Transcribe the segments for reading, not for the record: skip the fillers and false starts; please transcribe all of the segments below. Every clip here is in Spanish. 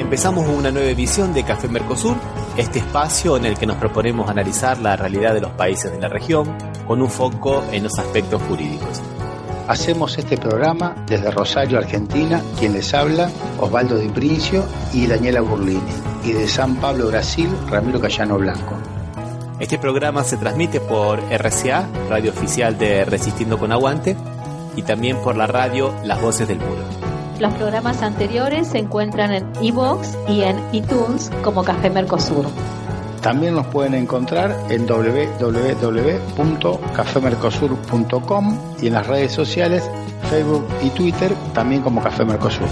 Empezamos una nueva edición de Café Mercosur, este espacio en el que nos proponemos analizar la realidad de los países de la región con un foco en los aspectos jurídicos. Hacemos este programa desde Rosario, Argentina, quien les habla, Osvaldo Di Princio y Daniela Burlini, y de San Pablo, Brasil, Ramiro Cayano Blanco. Este programa se transmite por RCA, radio oficial de Resistiendo con Aguante, y también por la radio Las Voces del Muro. Los programas anteriores se encuentran en iVoox y en iTunes como Café Mercosur. También nos pueden encontrar en www.cafemercosur.com y en las redes sociales, Facebook y Twitter, también como Café Mercosur.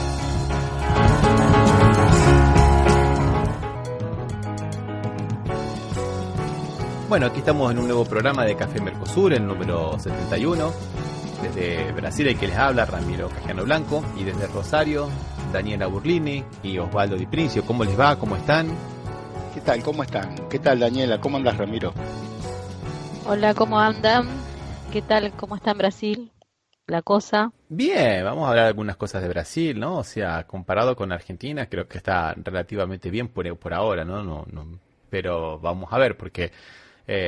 Bueno, aquí estamos en un nuevo programa de Café Mercosur, el número 71. Desde Brasil, el que les habla, Ramiro Cayano Blanco, y desde Rosario, Daniela Burlini y Osvaldo Di Princio. ¿Cómo les va? ¿Cómo están? ¿Qué tal? ¿Cómo están? ¿Qué tal, Daniela? ¿Cómo andas, Ramiro? Hola, ¿cómo andan? ¿Qué tal? ¿Cómo está en Brasil la cosa? Bien, vamos a hablar de algunas cosas de Brasil, ¿no? O sea, comparado con Argentina, creo que está relativamente bien por ahora, ¿no? Pero vamos a ver, porque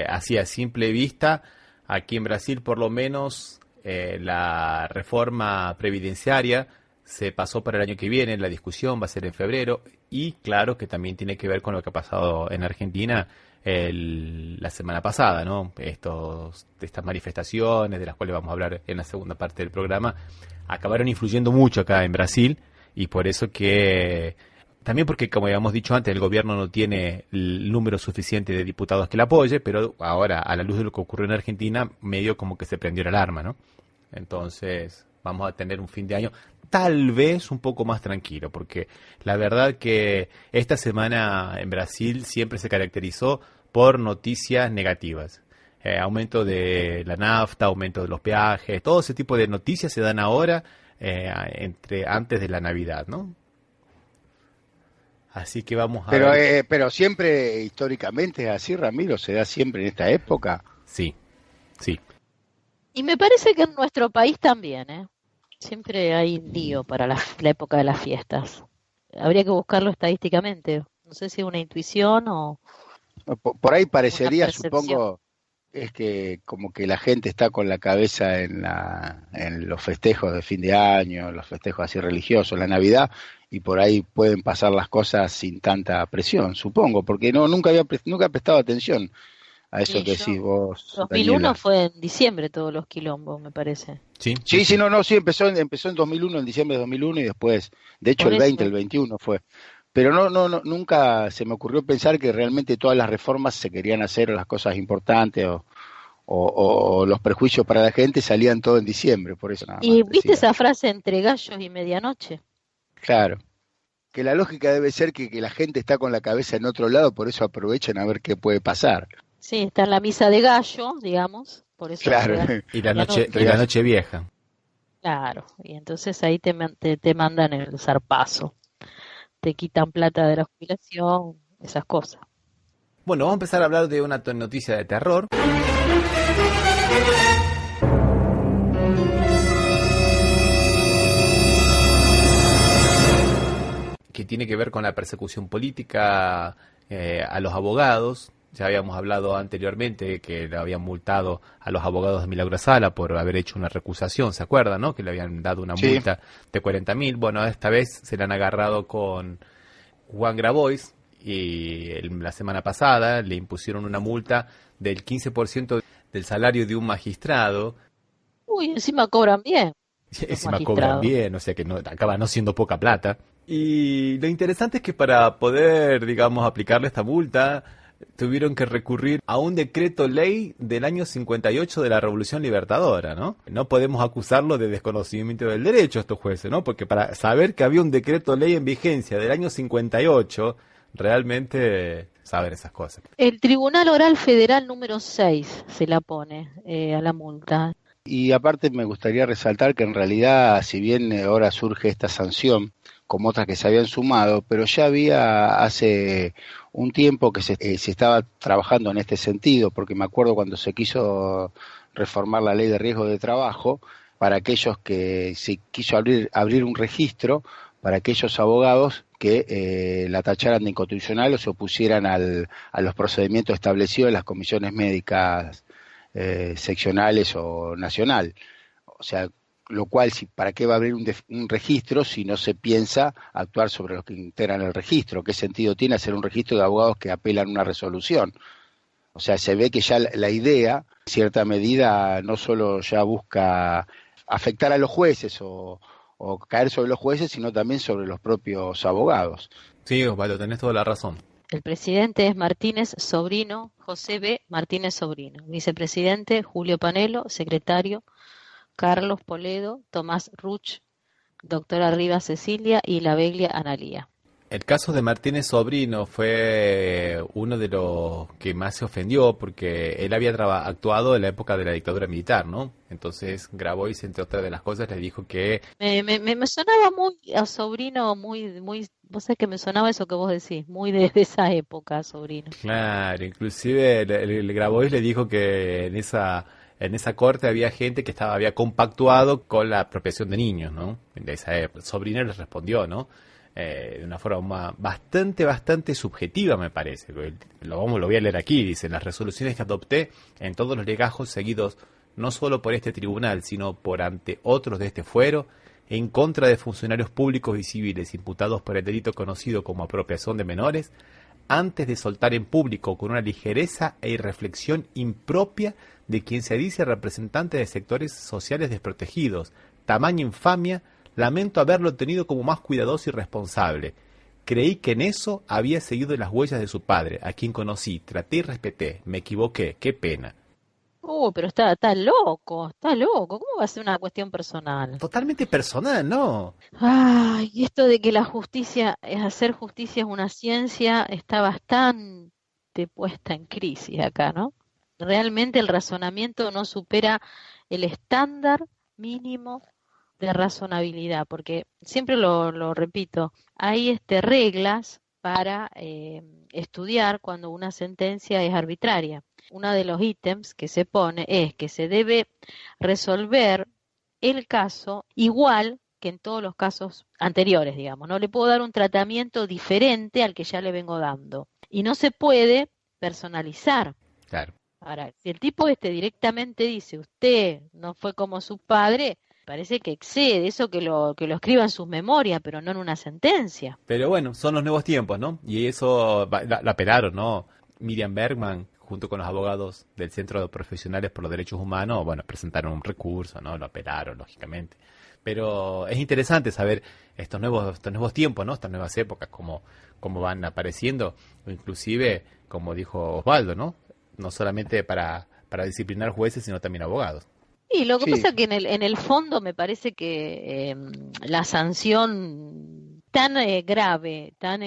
así a simple vista, aquí en Brasil por lo menos la reforma previdenciaria se pasó para el año que viene, la discusión va a ser en febrero, y claro que también tiene que ver con lo que ha pasado en Argentina la semana pasada, ¿no? Estas manifestaciones, de las cuales vamos a hablar en la segunda parte del programa, acabaron influyendo mucho acá en Brasil, y por eso que, también porque, como habíamos dicho antes, el gobierno no tiene el número suficiente de diputados que le apoye, pero ahora, a la luz de lo que ocurrió en Argentina, medio como que se prendió la alarma, ¿no? Entonces, vamos a tener un fin de año tal vez un poco más tranquilo, porque la verdad que esta semana en Brasil siempre se caracterizó por noticias negativas. Aumento de la nafta, aumento de los peajes, todo ese tipo de noticias se dan ahora antes de la Navidad, ¿no? Así que vamos a ver. Pero siempre, históricamente, es así, Ramiro, se da siempre en esta época. Sí, sí. Y me parece que en nuestro país también, ¿eh? Siempre hay lío para la época de las fiestas. Habría que buscarlo estadísticamente. No sé si es una intuición o Por ahí una parecería, percepción. supongo, es que como que la gente está con la cabeza en los festejos de fin de año, los festejos así religiosos, la Navidad, y por ahí pueden pasar las cosas sin tanta presión, supongo, porque nunca he prestado atención a eso Y que yo, decís vos, 2001 Daniela. fue en diciembre todos los quilombos, me parece. Sí, Sí, sí, no, sí, empezó en 2001, en diciembre de 2001, y después, de hecho Por el 20, eso. el 21 fue. Pero no, nunca se me ocurrió pensar que realmente todas las reformas se querían hacer, o las cosas importantes, o los prejuicios para la gente salían todo en diciembre, por eso nada más ¿Y viste decía. esa frase entre gallos y medianoche? Claro, que la lógica debe ser que la gente está con la cabeza en otro lado, por eso aprovechan a ver qué puede pasar. Sí, está en la misa de gallo, digamos, por eso Claro, entre gallo y y la medianoche. noche vieja. Claro, y entonces ahí te mandan el zarpazo, te quitan plata de la jubilación, esas cosas. Bueno, vamos a empezar a hablar de una noticia de terror. Que tiene que ver con la persecución política a los abogados. Ya habíamos hablado anteriormente que le habían multado a los abogados de Milagro Sala por haber hecho una recusación, ¿se acuerdan, no? Que le habían dado una sí. multa de 40.000. Bueno, esta vez se le han agarrado con Juan Grabois y la semana pasada le impusieron una multa del 15% del salario de un magistrado. Uy, encima cobran bien los Encima cobran magistrados. bien, o sea que no, acaba no siendo poca plata. Y lo interesante es que para poder, digamos, aplicarle esta multa, tuvieron que recurrir a un decreto ley del año 58 de la Revolución Libertadora, ¿no? No podemos acusarlo de desconocimiento del derecho a estos jueces, ¿no? Porque para saber que había un decreto ley en vigencia del año 58, realmente saber esas cosas. El Tribunal Oral Federal número 6 se la pone a la multa. Y aparte me gustaría resaltar que en realidad, si bien ahora surge esta sanción, como otras que se habían sumado, pero ya había hace un tiempo que se estaba trabajando en este sentido, porque me acuerdo cuando se quiso reformar la ley de riesgo de trabajo, para aquellos que se quiso abrir un registro para aquellos abogados que la tacharan de inconstitucional o se opusieran a los procedimientos establecidos en las comisiones médicas seccionales o nacional. O sea, lo cual, ¿para qué va a abrir un registro si no se piensa actuar sobre los que integran el registro? ¿Qué sentido tiene hacer un registro de abogados que apelan una resolución? O sea, se ve que ya la idea, en cierta medida, no solo ya busca afectar a los jueces o caer sobre los jueces, sino también sobre los propios abogados. Sí, Osvaldo, tenés toda la razón. El presidente es Martínez Sobrino, José B. Martínez Sobrino. Vicepresidente, Julio Panelo. Secretario, Carlos Poledo, Tomás Ruch, doctora Rivas Cecilia y La Beglia Analía. El caso de Martínez Sobrino fue uno de los que más se ofendió porque él había actuado en la época de la dictadura militar, ¿no? Entonces Grabois, entre otras de las cosas, le dijo que... Me sonaba muy a Sobrino, muy, vos sabés que me sonaba eso que vos decís, muy de esa época, Sobrino. Claro, inclusive el Grabois le dijo que en esa corte había gente que había compactuado con la apropiación de niños, ¿no? De esa época. Sobrino le respondió, ¿no? De una forma bastante subjetiva, me parece. Lo voy a leer aquí. Dice: las resoluciones que adopté en todos los legajos seguidos no solo por este tribunal, sino por ante otros de este fuero, en contra de funcionarios públicos y civiles imputados por el delito conocido como apropiación de menores, antes de soltar en público con una ligereza e irreflexión impropia de quien se dice representante de sectores sociales desprotegidos. Tamaña infamia, lamento haberlo tenido como más cuidadoso y responsable. Creí que en eso había seguido las huellas de su padre, a quien conocí, traté y respeté. Me equivoqué, qué pena. Pero está loco, ¿Cómo va a ser una cuestión personal? Totalmente personal, ¿no? Ay, y esto de que la justicia, hacer justicia es una ciencia, está bastante puesta en crisis acá, ¿no? Realmente el razonamiento no supera el estándar mínimo de razonabilidad, porque siempre lo repito, hay reglas para estudiar cuando una sentencia es arbitraria. Uno de los ítems que se pone es que se debe resolver el caso igual que en todos los casos anteriores, digamos. No le puedo dar un tratamiento diferente al que ya le vengo dando. Y no se puede personalizar. Claro. Ahora, si el tipo directamente dice, usted no fue como su padre, parece que excede eso que lo escriba en sus memorias, pero no en una sentencia. Pero bueno, son los nuevos tiempos, ¿no? Y eso la apelaron, ¿no? Miriam Bergman, junto con los abogados del Centro de Profesionales por los Derechos Humanos, bueno, presentaron un recurso, ¿no? Lo apelaron, lógicamente. Pero es interesante saber estos nuevos tiempos, ¿no? Estas nuevas épocas, cómo van apareciendo, o inclusive, como dijo Osvaldo, ¿no? No solamente para disciplinar jueces, sino también abogados. Y lo que pasa es que en el fondo me parece que la sanción tan grave, tan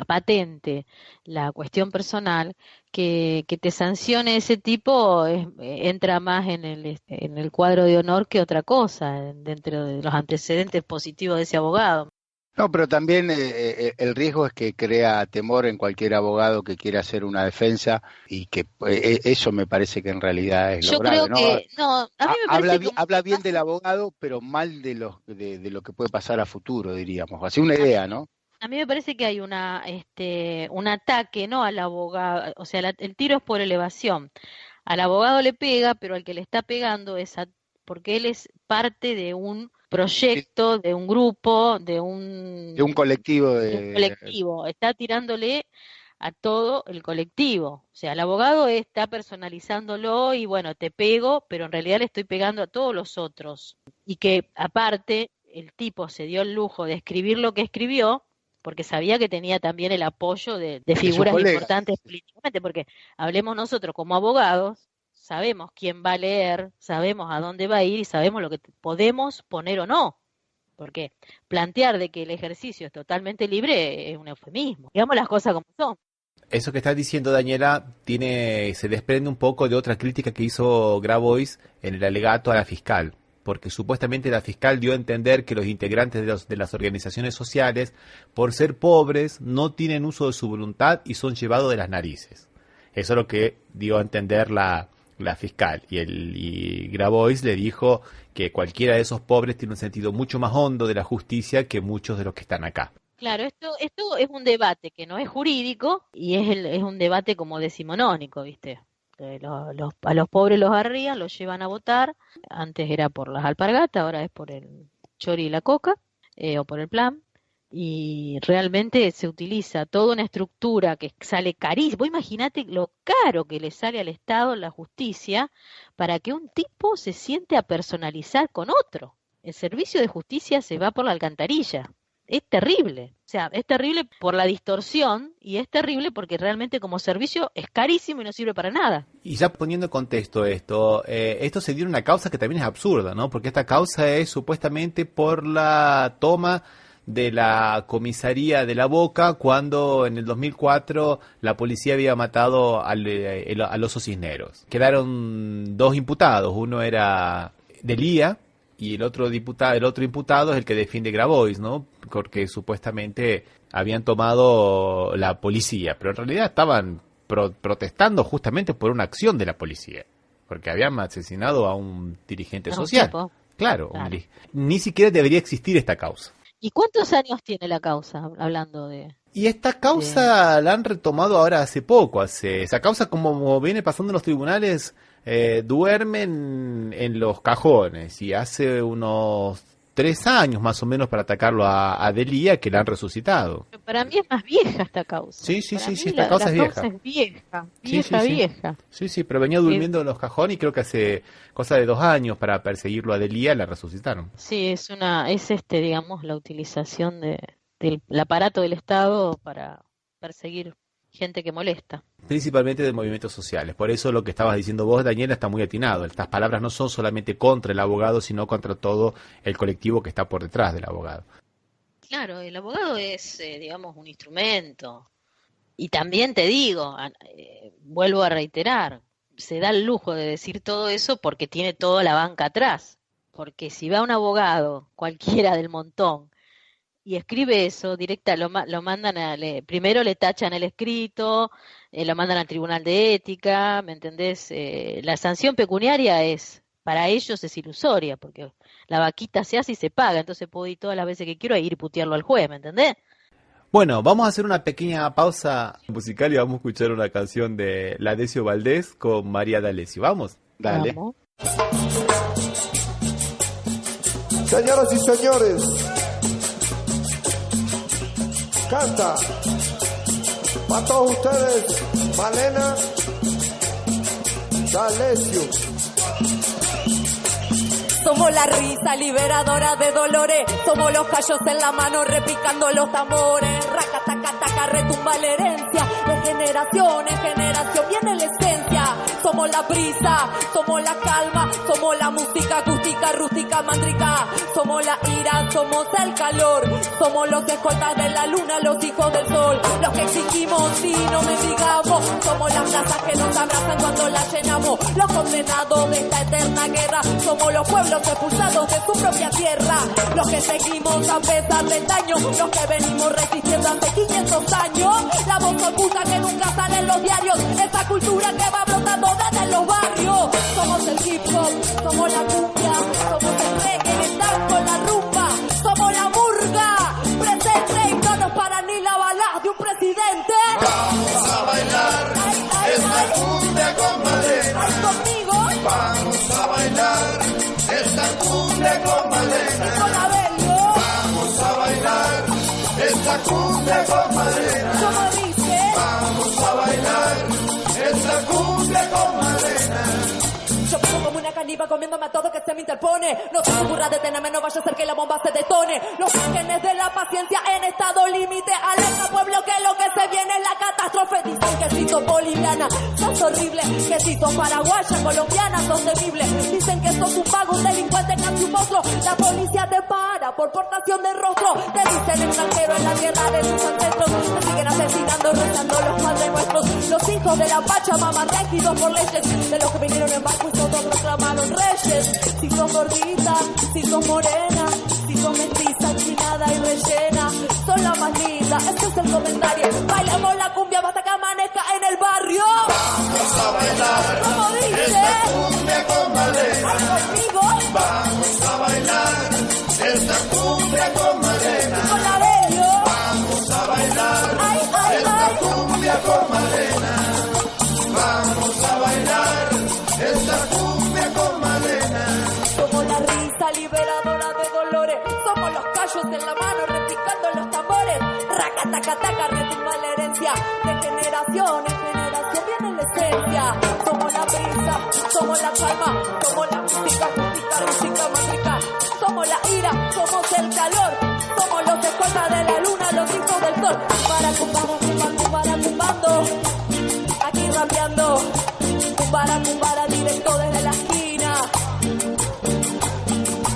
patente, la cuestión personal, que te sancione ese tipo entra más en el cuadro de honor que otra cosa, dentro de los antecedentes positivos de ese abogado. No, pero también el riesgo es que crea temor en cualquier abogado que quiera hacer una defensa y que eso me parece que en realidad es lo grave. Yo creo que no, a mí me parece habla bien del abogado, pero mal de lo que puede pasar a futuro, diríamos. Así una idea, ¿no? A mí me parece que hay un ataque, ¿no? Al abogado, o sea, el tiro es por elevación. Al abogado le pega, pero al que le está pegando es porque él es parte de un proyecto, de un grupo, de un colectivo. Está tirándole a todo el colectivo. O sea, el abogado está personalizándolo y bueno, te pego, pero en realidad le estoy pegando a todos los otros. Y que aparte el tipo se dio el lujo de escribir lo que escribió, porque sabía que tenía también el apoyo de figuras importantes políticamente, porque hablemos nosotros como abogados, sabemos quién va a leer, sabemos a dónde va a ir y sabemos lo que podemos poner o no. Porque plantear de que el ejercicio es totalmente libre es un eufemismo. Digamos las cosas como son. Eso que estás diciendo, Daniela, se desprende un poco de otra crítica que hizo Grabois en el alegato a la fiscal. Porque supuestamente la fiscal dio a entender que los integrantes de las organizaciones sociales, por ser pobres, no tienen uso de su voluntad y son llevados de las narices. Eso es lo que dio a entender la fiscal. Y Grabois le dijo que cualquiera de esos pobres tiene un sentido mucho más hondo de la justicia que muchos de los que están acá. Claro, esto es un debate que no es jurídico y es un debate como decimonónico, ¿viste? A los pobres los arrían, los llevan a votar. Antes era por las alpargatas, ahora es por el chori y la coca, o por el plan. Y realmente se utiliza toda una estructura que sale carísima. Vos imaginate lo caro que le sale al Estado la justicia para que un tipo se siente a personalizar con otro. El servicio de justicia se va por la alcantarilla. Es terrible, o sea, es terrible por la distorsión y es terrible porque realmente como servicio es carísimo y no sirve para nada. Y ya poniendo en contexto esto se dio en una causa que también es absurda, ¿no? Porque esta causa es supuestamente por la toma de la comisaría de La Boca cuando en el 2004 la policía había matado al oso Cisneros. Quedaron 2 imputados, uno era Delía y el otro imputado es el que defiende Grabois, ¿no? Porque supuestamente habían tomado la policía, pero en realidad estaban protestando justamente por una acción de la policía, porque habían asesinado a un dirigente social. Claro. Ni siquiera debería existir esta causa. ¿Y cuántos años tiene la causa, hablando de...? Y esta causa la han retomado ahora hace poco. Esa causa, como viene pasando en los tribunales, duermen en los cajones. Y hace unos 3 años más o menos para atacarlo a Delía que la han resucitado. Pero para mí es más vieja esta causa. Sí, esta causa es vieja. Vieja. Sí, pero venía durmiendo en los cajones y creo que hace cosa de 2 años para perseguirlo a Delía la resucitaron. Sí, digamos, la utilización del aparato del Estado para perseguir gente que molesta. Principalmente de movimientos sociales. Por eso lo que estabas diciendo vos, Daniela, está muy atinado. Estas palabras no son solamente contra el abogado, sino contra todo el colectivo que está por detrás del abogado. Claro, el abogado es, digamos, un instrumento. Y también te digo, vuelvo a reiterar, se da el lujo de decir todo eso porque tiene toda la banca atrás. Porque si va un abogado, cualquiera del montón, y escribe eso, lo mandan primero le tachan el escrito, lo mandan al tribunal de ética, ¿me entendés? La sanción pecuniaria para ellos es ilusoria, porque la vaquita se hace y se paga, entonces puedo ir todas las veces que quiero a ir y putearlo al juez, ¿me entendés? Bueno, vamos a hacer una pequeña pausa musical y vamos a escuchar una canción de Ladecio Valdés con María D'Alessio. ¿Vamos? Dale. Vamos. Señoras y señores, canta para todos ustedes Malena D'Alessio. Somos la risa liberadora de dolores, somos los callos en la mano repicando los tambores, raca, taca, taca, retumba la herencia, de generación en generación viene la esencia. Somos la brisa, somos la calma, somos la música acústica, rústica, mandrica, somos la ira, somos el calor, somos los escoltas de la luna, los hijos del sol, los que exigimos y no mendigamos, somos las plazas que nos abrazan cuando las llenamos, los condenados de esta eterna guerra, somos los pueblos expulsados de su propia tierra, los que seguimos a pesar del daño, los que venimos resistiendo hace 500 años, la voz oculta que nunca sale en los diarios, esa cultura que va brotando desde los barrios, somos el hip hop, somos la cumbia, somos el reggae, el tango, la rumba, somos la murga, presente y no nos para ni la bala de un presidente. Vamos a bailar esta cumbia con Malena. Conmigo. Vamos a bailar esta cumbia con Malena. Con Abelio. Vamos a bailar esta cumbia con Malena. ¿Cómo dice? Vamos a bailar esta cumbia con Malena. Yo vivo como una caníbal comiéndome a todo que se me interpone. No se te ocurra detenerme, no vaya a ser que la bomba se detone. Los ángeles de la paciencia en estado límite. Alerta pueblo que lo que se viene es la catástrofe. Dicen que si sos boliviana sos horrible, que si sos paraguaya, colombiana sos temible. Dicen que sos un vago, un delincuente, casi un monstruo. La policía te para por portación de rostro. Te dicen extranjero en la tierra de tus ancestros. Te siguen asesinando, rezando los padres nuestros. Los hijos de la Pachamama regidos por leyes de los que vinieron en barco y todos proclamaron reyes. Si sos gordita, si sos morena, si sos mestiza, chinada y rellena, son la más linda, este es el comentario. Bailamos la cumbia hasta que amanezca en el barrio. Vamos a bailar ¿Cómo dice? esta cumbia con Malena. ¿Ay, conmigo? Vamos a bailar esta cumbia con Malena. Con la Belio. Vamos cumbia con Malena. Vamos a bailar esta cumbia con Malena. Somos la risa liberadora de dolores. Somos los callos en la mano repicando los tambores. Raca, taca, taca, retumba la herencia. De generación en generación viene la esencia. Somos la brisa, somos la calma. Somos la música, música más rica. Somos la ira, somos el calor. Somos los escoltas de la luna, los hijos del sol. Para cumbando. Aquí rapeando. Cumbara, directo desde la esquina.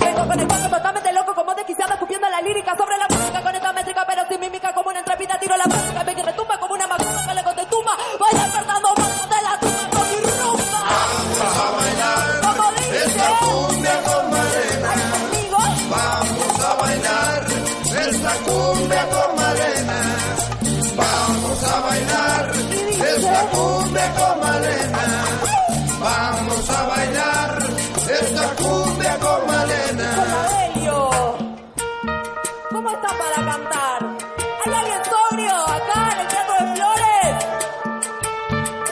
Vengo con el paso totalmente loco, como desquiciado, escupiendo la lírica sobre la música con esta métrica, pero sin mímica, como una intrépida, tiro la música, ve que retumba como una macumba que le te tumba. Voy despertando manos de la tumba con mi rumba. Vamos a bailar Como dice, esta cumbia con Malena. ay, conmigo. Vamos a bailar esta cumbia con Malena. Vamos a bailar esta cumbia con Malena. Vamos a bailar esta cumbia con Malena. Hola, Helio. ¿Cómo están para cantar? ¿Hay alguien sobrio acá en el Teatro de Flores?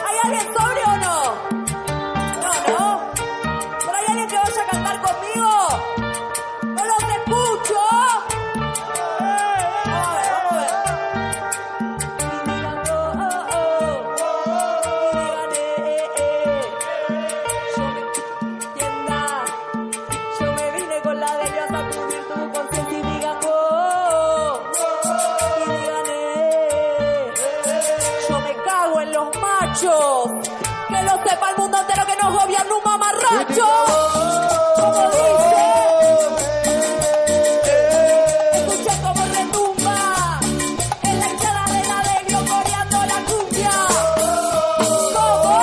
¿Hay alguien sobrio o no? No. ¿Pero hay alguien que vaya a cantar conmigo? ¡No los escucho! Vamos a ver. Y digan, yo me vine con la de Dios a cubrir tu conciencia y digan y digan yo me cago en los machos, que lo sepa el mundo entero que nos gobierna un mamarracho, como dice, escuché como retumba en la hinchada de la Alegrio coreando la cumbia. ¿Cómo?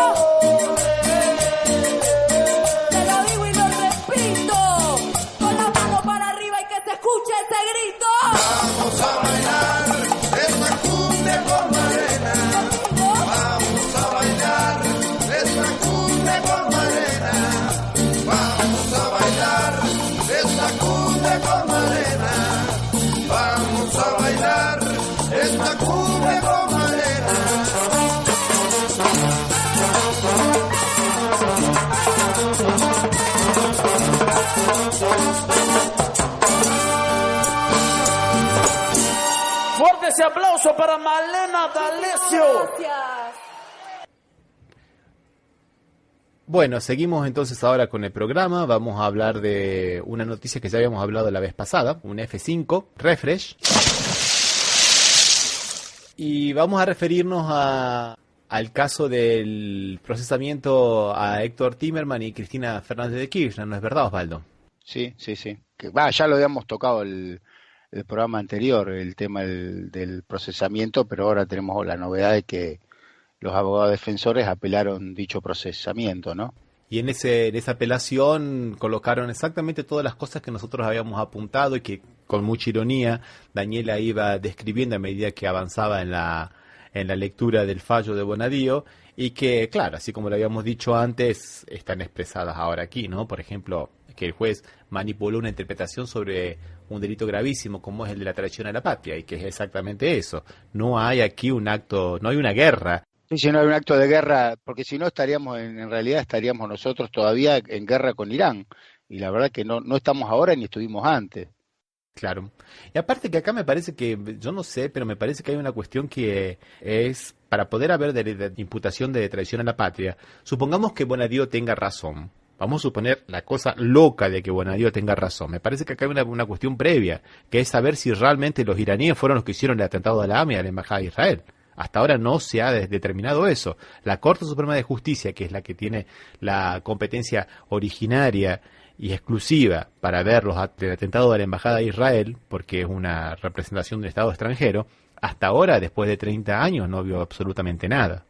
Te lo digo y lo repito, con la mano para arriba y que se escuche ese grito. Vamos a bailar esta cumbia con Malena. Vamos a bailar esta cumbia con Malena. Vamos a bailar esta cumbia con Malena. Vamos a bailar esta cumbia con Malena. Fuerte ese aplauso para Malena D'Alessio. Gracias. Bueno, seguimos entonces ahora con el programa. Vamos a hablar de una noticia que ya habíamos hablado la vez pasada, un F5 refresh. Y vamos a referirnos al caso del procesamiento a Héctor Timerman y Cristina Fernández de Kirchner, ¿no es verdad, Osvaldo? Sí. Ya lo habíamos tocado el programa anterior, el tema del procesamiento, pero ahora tenemos la novedad de que los abogados defensores apelaron dicho procesamiento, ¿no? Y en esa apelación colocaron exactamente todas las cosas que nosotros habíamos apuntado y que con mucha ironía Daniela iba describiendo a medida que avanzaba en la lectura del fallo de Bonadío, y que, claro, así como lo habíamos dicho antes, están expresadas ahora aquí, ¿no? Por ejemplo, que el juez manipuló una interpretación sobre un delito gravísimo como es el de la traición a la patria, y que es exactamente eso. No hay aquí un acto, no hay una guerra. Sí, si no hay un acto de guerra, porque si no estaríamos, en realidad estaríamos nosotros todavía en guerra con Irán, y la verdad que no estamos ahora ni estuvimos antes. Claro. Y aparte que acá me parece que, yo no sé, pero me parece que hay una cuestión que es, para poder haber de imputación de traición a la patria, supongamos que Bonadío tenga razón. Vamos a suponer la cosa loca de que Bonadío tenga razón. Me parece que acá hay una cuestión previa, que es saber si realmente los iraníes fueron los que hicieron el atentado a la AMIA, a la Embajada de Israel. Hasta ahora no se ha determinado eso. La Corte Suprema de Justicia, que es la que tiene la competencia originaria y exclusiva para ver el atentado de la Embajada de Israel, porque es una representación del Estado extranjero, hasta ahora, después de 30 años, no vio absolutamente nada.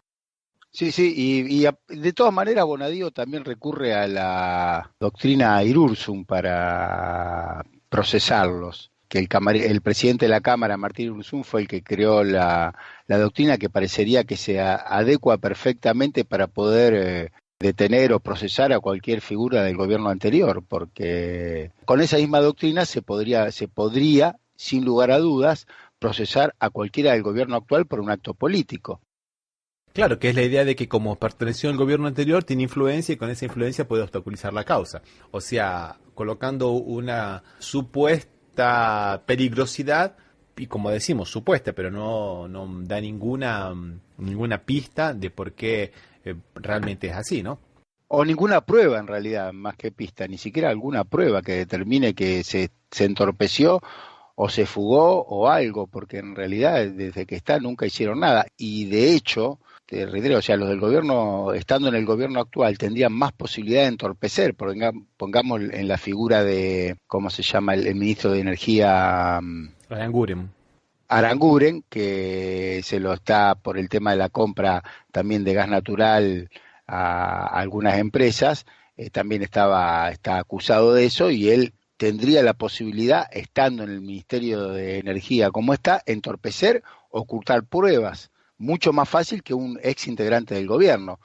Sí, y de todas maneras Bonadío también recurre a la doctrina Irursum para procesarlos, que el presidente de la Cámara, Martín Irursum, fue el que creó la doctrina que parecería que se adecua perfectamente para poder detener o procesar a cualquier figura del gobierno anterior, porque con esa misma doctrina se podría, sin lugar a dudas, procesar a cualquiera del gobierno actual por un acto político. Claro, que es la idea de que como perteneció al gobierno anterior, tiene influencia y con esa influencia puede obstaculizar la causa. O sea, colocando una supuesta peligrosidad, y como decimos, supuesta, pero no da ninguna pista de por qué realmente es así, ¿no? O ninguna prueba en realidad, más que pista, ni siquiera alguna prueba que determine que se entorpeció o se fugó o algo, porque en realidad desde que está nunca hicieron nada. Y de hecho, te reitero, o sea, los del gobierno, estando en el gobierno actual, tendrían más posibilidad de entorpecer, pongamos en la figura de, ¿cómo se llama? El ministro de Energía, Aranguren, que se lo está por el tema de la compra también de gas natural a algunas empresas, también está acusado de eso, y él tendría la posibilidad, estando en el Ministerio de Energía como está, entorpecer, ocultar pruebas, mucho más fácil que un ex integrante del gobierno.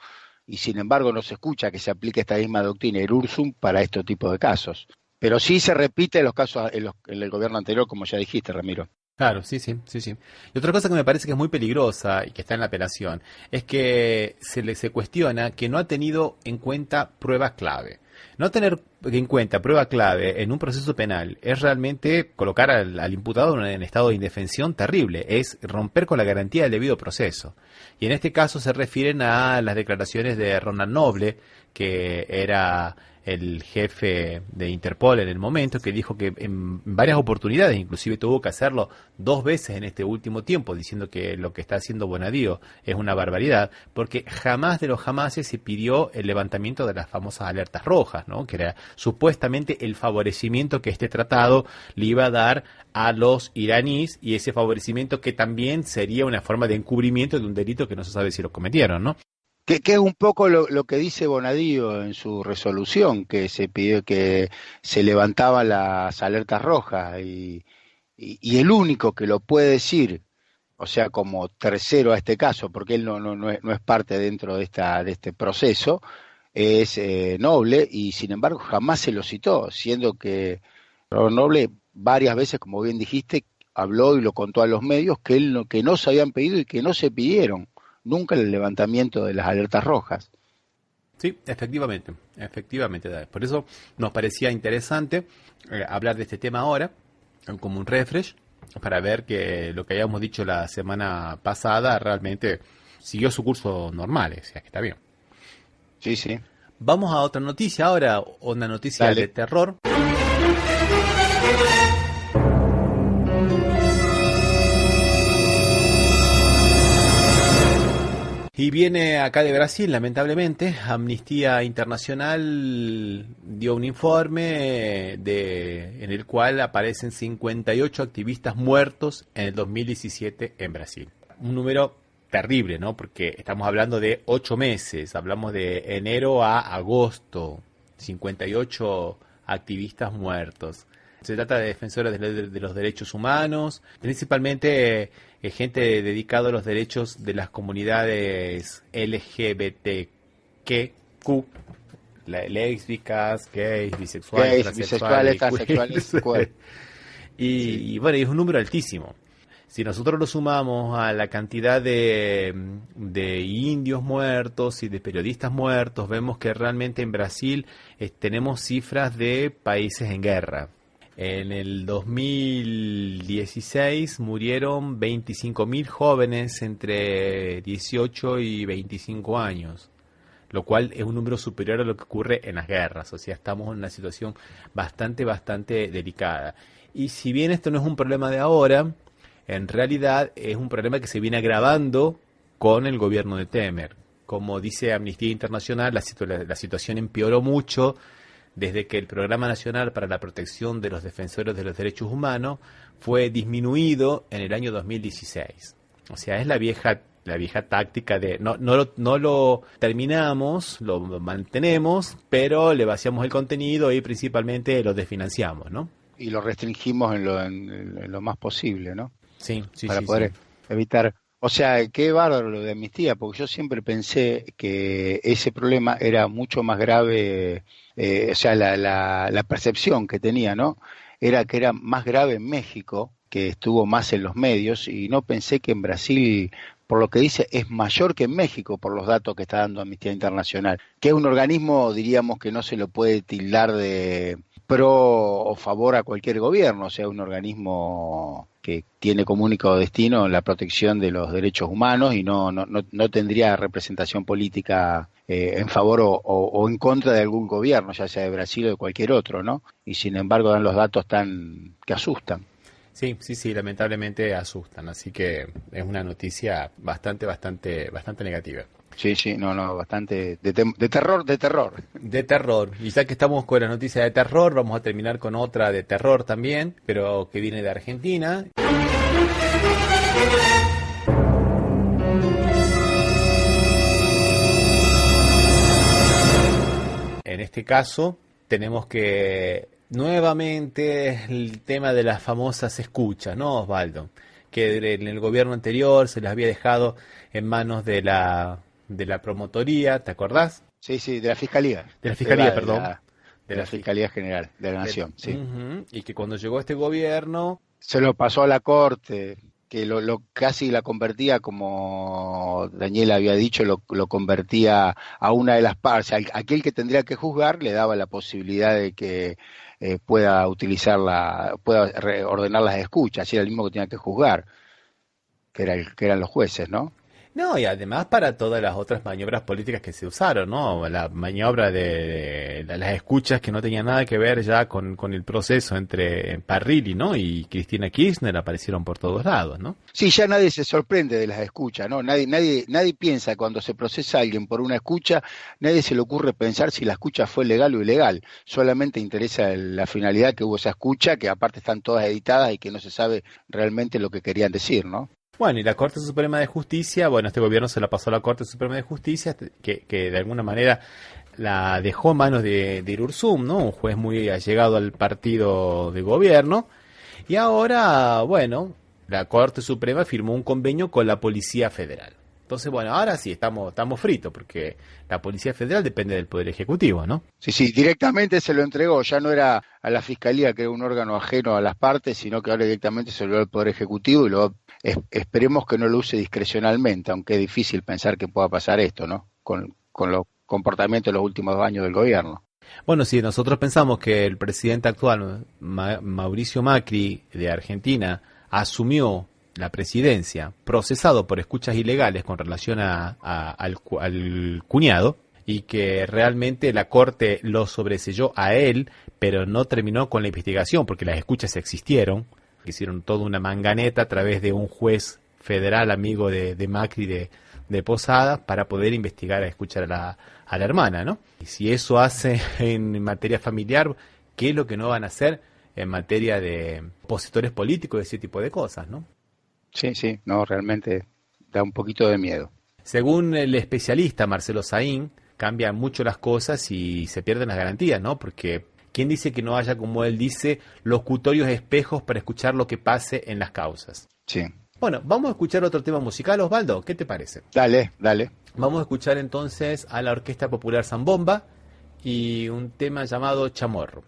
Y sin embargo no se escucha que se aplique esta misma doctrina el Ursum para este tipo de casos. Pero sí se repite en los casos en el gobierno anterior, como ya dijiste, Ramiro. Claro, sí. Y otra cosa que me parece que es muy peligrosa y que está en la apelación es que se cuestiona que no ha tenido en cuenta pruebas clave. No tener en cuenta prueba clave en un proceso penal es realmente colocar al imputado en estado de indefensión terrible, es romper con la garantía del debido proceso. Y en este caso se refieren a las declaraciones de Ronan Noble, que era el jefe de Interpol en el momento, que dijo que en varias oportunidades, inclusive tuvo que hacerlo 2 veces en este último tiempo, diciendo que lo que está haciendo Bonadío es una barbaridad, porque jamás de los jamases se pidió el levantamiento de las famosas alertas rojas, ¿no? Que era supuestamente el favorecimiento que este tratado le iba a dar a los iraníes, y ese favorecimiento que también sería una forma de encubrimiento de un delito que no se sabe si lo cometieron, ¿no? Que es un poco lo que dice Bonadío en su resolución, que se pidió que se levantaban las alertas rojas y el único que lo puede decir, o sea, como tercero a este caso, porque él no es parte dentro de este proceso, es Noble, y sin embargo jamás se lo citó, siendo que Noble varias veces, como bien dijiste, habló y lo contó a los medios que no se habían pedido y que no se pidieron nunca el levantamiento de las alertas rojas. Sí, efectivamente, David. Por eso nos parecía interesante hablar de este tema ahora, como un refresh, para ver que lo que habíamos dicho la semana pasada realmente siguió su curso normal, o sea que está bien. Sí. Vamos a otra noticia ahora, una noticia Dale. de terror. Y viene acá de Brasil, lamentablemente. Amnistía Internacional dio un informe en el cual aparecen 58 activistas muertos en el 2017 en Brasil. Un número terrible, ¿no? Porque estamos hablando de 8 meses, hablamos de enero a agosto, 58 activistas muertos. Se trata de defensores de los derechos humanos, principalmente gente dedicada a los derechos de las comunidades LGBTQ, lésbicas, gays, bisexuales, transexuales. Y bueno, es un número altísimo. Si nosotros lo sumamos a la cantidad de indios muertos y de periodistas muertos, vemos que realmente en Brasil tenemos cifras de países en guerra. En el 2016 murieron 25.000 jóvenes entre 18 y 25 años, lo cual es un número superior a lo que ocurre en las guerras. O sea, estamos en una situación bastante delicada. Y si bien esto no es un problema de ahora, en realidad es un problema que se viene agravando con el gobierno de Temer. Como dice Amnistía Internacional, la situación empeoró mucho desde que el Programa Nacional para la Protección de los Defensores de los Derechos Humanos fue disminuido en el año 2016. O sea, es la vieja táctica de no lo terminamos, lo mantenemos, pero le vaciamos el contenido y principalmente lo desfinanciamos, ¿no? Y lo restringimos en lo más posible, ¿no? Sí. Para poder evitar. O sea, qué bárbaro lo de Amnistía, porque yo siempre pensé que ese problema era mucho más grave, o sea, la percepción que tenía, ¿no? Era que era más grave en México, que estuvo más en los medios, y no pensé que en Brasil por lo que dice, es mayor que en México por los datos que está dando Amnistía Internacional, que es un organismo, diríamos, que no se lo puede tildar de pro o favor a cualquier gobierno, o sea, un organismo que tiene como único destino la protección de los derechos humanos y no tendría representación política en favor o en contra de algún gobierno, ya sea de Brasil o de cualquier otro, ¿no? Y sin embargo dan los datos tan que asustan. Sí, lamentablemente asustan, así que es una noticia bastante negativa. Sí, bastante de terror. De terror. Y ya que estamos con la noticia de terror, vamos a terminar con otra de terror también, pero que viene de Argentina. En este caso, tenemos que nuevamente el tema de las famosas escuchas, ¿no, Osvaldo? Que en el gobierno anterior se les había dejado en manos de la promotoría, ¿te acordás? Sí, de la Fiscalía. De la Fiscalía, perdón. De la Fiscalía General de la Nación, sí. Y que cuando llegó este gobierno... Se lo pasó a la Corte, que lo casi la convertía, como Daniel había dicho, lo convertía a una de las partes. Aquel que tendría que juzgar le daba la posibilidad de que pueda ordenar las escuchas, y era el mismo que tenía que juzgar, que eran los jueces, ¿no? No, y además para todas las otras maniobras políticas que se usaron, ¿no? La maniobra de las escuchas que no tenían nada que ver ya con el proceso entre Parrilli, ¿no? Y Cristina Kirchner aparecieron por todos lados, ¿no? Sí, ya nadie se sorprende de las escuchas, ¿no? Nadie piensa cuando se procesa a alguien por una escucha, nadie se le ocurre pensar si la escucha fue legal o ilegal. Solamente interesa la finalidad que hubo esa escucha, que aparte están todas editadas y que no se sabe realmente lo que querían decir, ¿no? Bueno, y la Corte Suprema de Justicia, este gobierno se la pasó a la Corte Suprema de Justicia, que de alguna manera la dejó en manos de Irursum, ¿no? Un juez muy allegado al partido de gobierno. Y ahora, la Corte Suprema firmó un convenio con la Policía Federal. Entonces, ahora sí, estamos fritos, porque la Policía Federal depende del Poder Ejecutivo, ¿no? Sí, directamente se lo entregó, ya no era a la Fiscalía, que era un órgano ajeno a las partes, sino que ahora directamente se lo dio al Poder Ejecutivo y esperemos que no lo use discrecionalmente, aunque es difícil pensar que pueda pasar esto, ¿no? Con los comportamientos de los últimos 2 años del gobierno. Bueno, sí, nosotros pensamos que el presidente actual, Mauricio Macri, de Argentina, asumió la presidencia procesado por escuchas ilegales con relación al cuñado, y que realmente la Corte lo sobreseyó a él, pero no terminó con la investigación porque las escuchas existieron. Hicieron toda una manganeta a través de un juez federal amigo de Macri de Posadas para poder investigar a escuchar a la hermana, ¿no? Y si eso hace en materia familiar, ¿qué es lo que no van a hacer en materia de opositores políticos, ese tipo de cosas, ¿no? Sí, no, realmente da un poquito de miedo. Según el especialista Marcelo Saín, cambian mucho las cosas y se pierden las garantías, ¿no? Porque ¿quién dice que no haya, como él dice, locutorios espejos para escuchar lo que pase en las causas? Sí. Bueno, vamos a escuchar otro tema musical, Osvaldo, ¿qué te parece? Dale. Vamos a escuchar entonces a la Orquesta Popular Zambomba y un tema llamado Chamorro.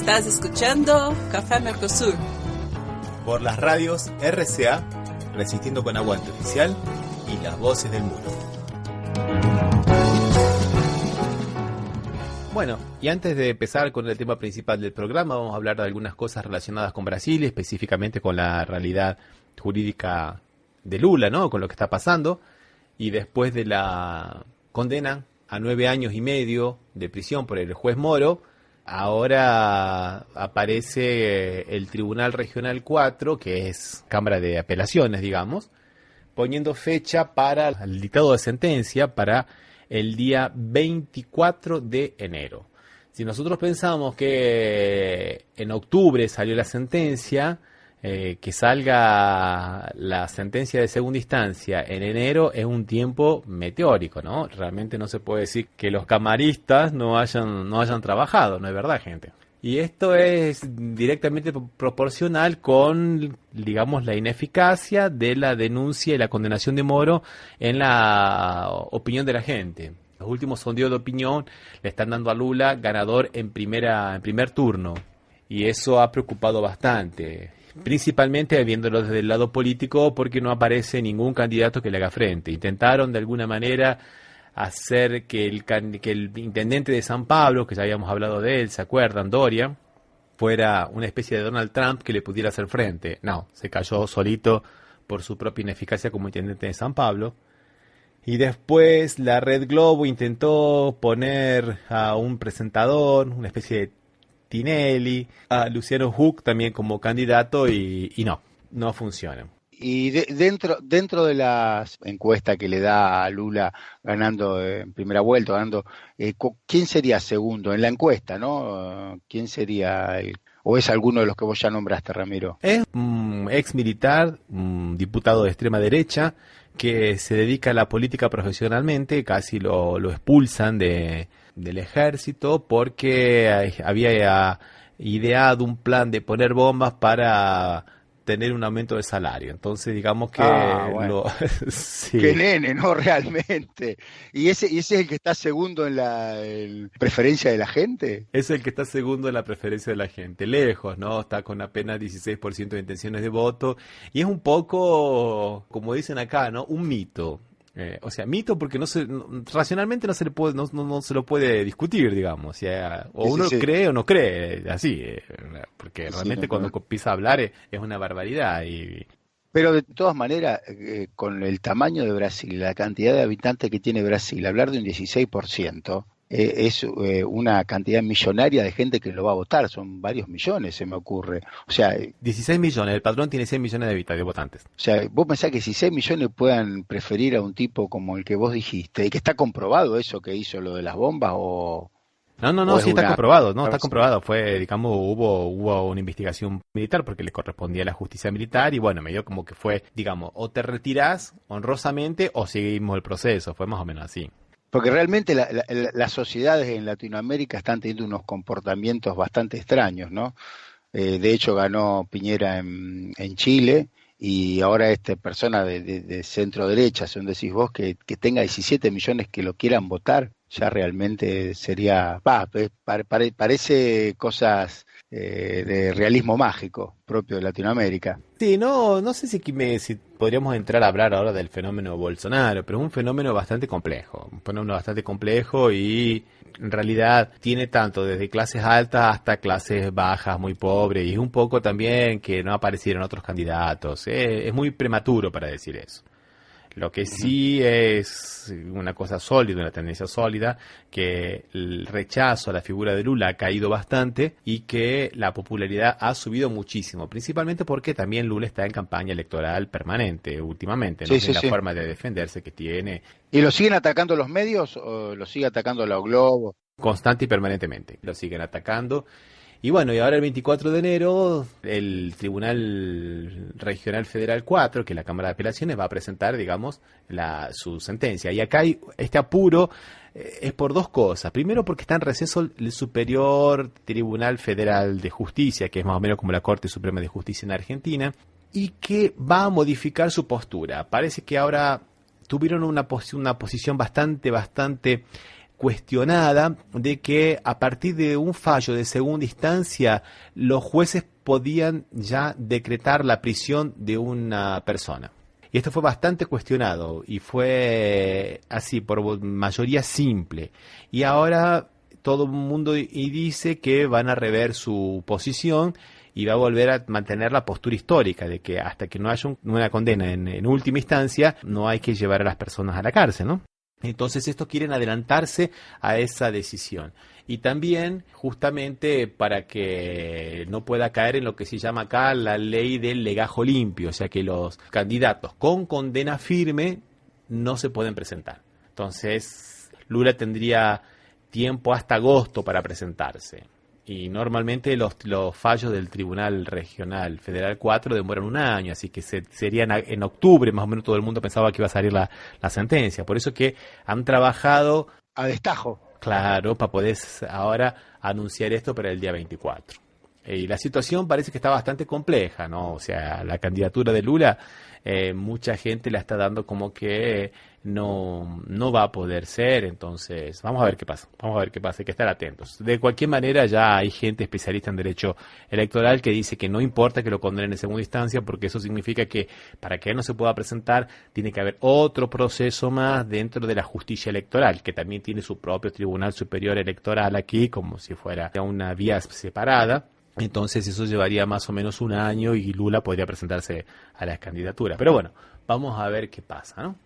Estás escuchando Café Mercosur por las radios RCA, Resistiendo con Aguante Oficial y Las Voces del Muro. Bueno, y antes de empezar con el tema principal del programa, vamos a hablar de algunas cosas relacionadas con Brasil, específicamente con la realidad jurídica de Lula, ¿no? Con lo que está pasando. Y después de la condena a 9 años y medio de prisión por el juez Moro, ahora aparece el Tribunal Regional 4, que es Cámara de Apelaciones, digamos, poniendo fecha para el dictado de sentencia para el día 24 de enero. Si nosotros pensamos que en octubre salió la sentencia, que salga la sentencia de segunda instancia en enero es un tiempo meteórico, ¿no? Realmente no se puede decir que los camaristas no hayan trabajado, ¿no es verdad, gente? Y esto es directamente proporcional con, digamos, la ineficacia de la denuncia y la condenación de Moro en la opinión de la gente. Los últimos sondeos de opinión le están dando a Lula ganador en primer turno. Y eso ha preocupado bastante, principalmente viéndolo desde el lado político, porque no aparece ningún candidato que le haga frente. Intentaron de alguna manera hacer que el intendente de San Pablo, que ya habíamos hablado de él, ¿se acuerdan? Doria, fuera una especie de Donald Trump que le pudiera hacer frente. No, se cayó solito por su propia ineficacia como intendente de San Pablo. Y después la Red Globo intentó poner a un presentador, una especie de Tinelli, a Luciano Huck también como candidato y no funciona. Y dentro de las encuestas que le da a Lula ganando en primera vuelta, ¿quién sería segundo en la encuesta, no? ¿Quién sería o es alguno de los que vos ya nombraste, Ramiro? Es un ex militar, un diputado de extrema derecha que se dedica a la política profesionalmente, casi lo expulsan del ejército porque había ideado un plan de poner bombas para tener un aumento de salario. Entonces, digamos que sí. Qué nene, ¿no? Realmente. ¿Y ese es el que está segundo en la preferencia de la gente? Es el que está segundo en la preferencia de la gente. Lejos, ¿no? Está con apenas 16% de intenciones de voto. Y es un poco, como dicen acá, ¿no? Un mito. O sea, mito porque racionalmente no se lo puede discutir, digamos. O sea, uno cree o no cree, así. Porque realmente cuando empieza a hablar es una barbaridad. Pero de todas maneras, con el tamaño de Brasil, la cantidad de habitantes que tiene Brasil, hablar de un 16%, es una cantidad millonaria de gente que lo va a votar, son varios millones, se me ocurre. O sea, 16 millones, el padrón tiene 6 millones de votantes. O sea, vos pensás que si 6 millones puedan preferir a un tipo como el que vos dijiste, y que está comprobado eso que hizo lo de las bombas o... No, sí está comprobado, está comprobado. Fue, digamos, hubo una investigación militar porque le correspondía a la justicia militar y bueno, medio como que fue, digamos, o te retirás honrosamente o seguimos el proceso, fue más o menos así. Porque realmente las sociedades en Latinoamérica están teniendo unos comportamientos bastante extraños, ¿no? De hecho ganó Piñera en Chile y ahora esta persona de centro derecha, según decís vos, que tenga 17 millones que lo quieran votar, ya realmente sería, parece cosas de realismo mágico propio de Latinoamérica. Sí, no sé si podríamos entrar a hablar ahora del fenómeno Bolsonaro, pero es un fenómeno bastante complejo, y en realidad tiene tanto desde clases altas hasta clases bajas, muy pobres, y es un poco también que no aparecieron otros candidatos, es muy prematuro para decir eso. Lo que sí es una cosa sólida, una tendencia sólida, que el rechazo a la figura de Lula ha caído bastante y que la popularidad ha subido muchísimo, principalmente porque también Lula está en campaña electoral permanente últimamente, ¿no? La forma de defenderse que tiene. ¿Y lo siguen atacando los medios o lo sigue atacando la Globo? Constante y permanentemente, lo siguen atacando. Y bueno, y ahora el 24 de enero el Tribunal Regional Federal 4, que es la Cámara de Apelaciones, va a presentar, digamos, su sentencia. Y acá hay este apuro, es por dos cosas. Primero porque está en receso el Superior Tribunal Federal de Justicia, que es más o menos como la Corte Suprema de Justicia en Argentina, y que va a modificar su postura. Parece que ahora tuvieron una posición bastante cuestionada de que a partir de un fallo de segunda instancia los jueces podían ya decretar la prisión de una persona. Y esto fue bastante cuestionado y fue así por mayoría simple. Y ahora todo el mundo y dice que van a rever su posición y va a volver a mantener la postura histórica de que hasta que no haya una condena en última instancia, no hay que llevar a las personas a la cárcel, ¿no? Entonces estos quieren adelantarse a esa decisión. Y también justamente para que no pueda caer en lo que se llama acá la ley del legajo limpio, o sea que los candidatos con condena firme no se pueden presentar. Entonces Lula tendría tiempo hasta agosto para presentarse. Y normalmente los fallos del Tribunal Regional Federal 4 demoran un año, así que sería en octubre, más o menos todo el mundo pensaba que iba a salir la sentencia. Por eso que han trabajado a destajo. Claro, para poder ahora anunciar esto para el día 24. Y la situación parece que está bastante compleja, ¿no? O sea, la candidatura de Lula, mucha gente la está dando como que no va a poder ser, entonces vamos a ver qué pasa, hay que estar atentos. De cualquier manera ya hay gente especialista en derecho electoral que dice que no importa que lo condenen en segunda instancia porque eso significa que para que él no se pueda presentar tiene que haber otro proceso más dentro de la justicia electoral, que también tiene su propio Tribunal Superior Electoral aquí, como si fuera una vía separada. Entonces eso llevaría más o menos un año y Lula podría presentarse a las candidaturas. Pero bueno, vamos a ver qué pasa, ¿no?